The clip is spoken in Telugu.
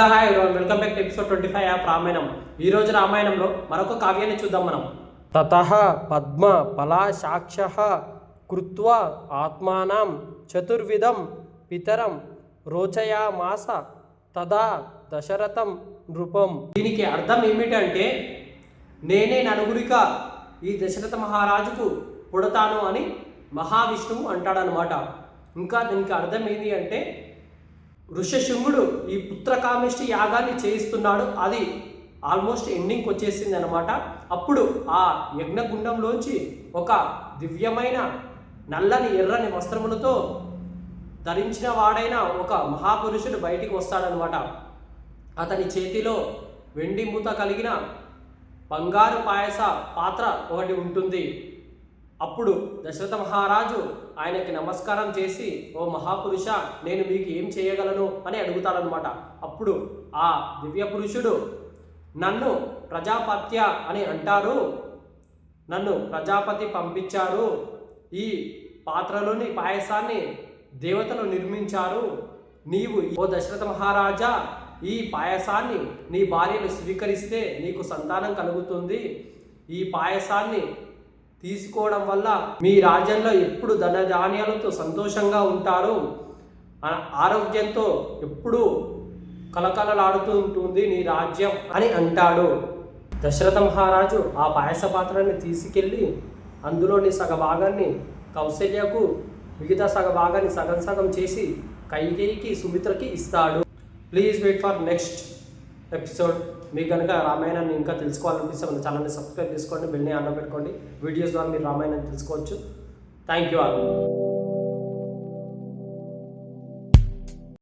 Hi everyone, welcome back to episode 25 of Ramayanam. ఈ రోజు రామాయణంలో మరొక కావ్యాన్ని చూద్దాం మనం. తతః పద్మ పలాశాక్షః కృత్వా ఆత్మానం చతుర్విధం పితరం రోచయామాస తదా దశరథం నృపం. దీనికి అర్థం ఏమిటంటే, నేనే నలుగురిగా ఈ దశరథ మహారాజుకు పుడతాను అని మహావిష్ణువు అంటాడనమాట. ఇంకా దీనికి అర్థం ఏంటి అంటే, ఋషశృంగుడు ఈ పుత్రకామేష్టి యాగాన్ని చేయిస్తున్నాడు. అది ఆల్మోస్ట్ ఎండింగ్కి వచ్చేసింది అనమాట. అప్పుడు ఆ యజ్ఞగుండంలోంచి ఒక దివ్యమైన నల్లని ఎర్రని వస్త్రములతో ధరించిన వాడైన ఒక మహాపురుషుడు బయటికి వస్తాడనమాట. అతని చేతిలో వెండి మూత కలిగిన బంగారు పాయస పాత్ర ఒకటి ఉంటుంది. అప్పుడు దశరథ మహారాజు ఆయనకి నమస్కారం చేసి, ఓ మహాపురుష, నేను మీకు ఏం చేయగలను అని అడుగుతాడనమాట. అప్పుడు ఆ దివ్య పురుషుడు, నన్ను ప్రజాపత్య అని అంటారు, నన్ను ప్రజాపతి పంపించారు, ఈ పాత్రలోని పాయసాన్ని దేవతలు నిర్మించారు, నీవు ఓ దశరథ మహారాజా ఈ పాయసాన్ని నీ భార్యను స్వీకరిస్తే నీకు సంతానం కలుగుతుంది. ఈ పాయసాన్ని తీసుకోవడం వల్ల మీ రాజ్యంలో ఎప్పుడు ధనధాన్యాలతో సంతోషంగా ఉంటారు, ఆరోగ్యంతో ఎప్పుడు కలకలలాడుతూ ఉంటుంది నీ రాజ్యం అని అంటాడు. దశరథ మహారాజు ఆ పాయస పాత్రని తీసుకెళ్ళి అందులోని సగభాగాన్ని కౌశల్యకు, మిగతా సగభాగాన్ని సగం సగం చేసి కైకేయికి, సుమిత్రకి ఇస్తాడు. Please wait for next episode. మీకు కనుక రామాయణాన్ని ఇంకా తెలుసుకోవాలనిపిస్తే మన ఛానల్ని సబ్స్క్రైబ్ చేసుకోండి, బెల్ని ఆన్ పెట్టుకోండి. వీడియోస్ ద్వారా మీరు రామాయణాన్ని తెలుసుకోవచ్చు. Thank you all.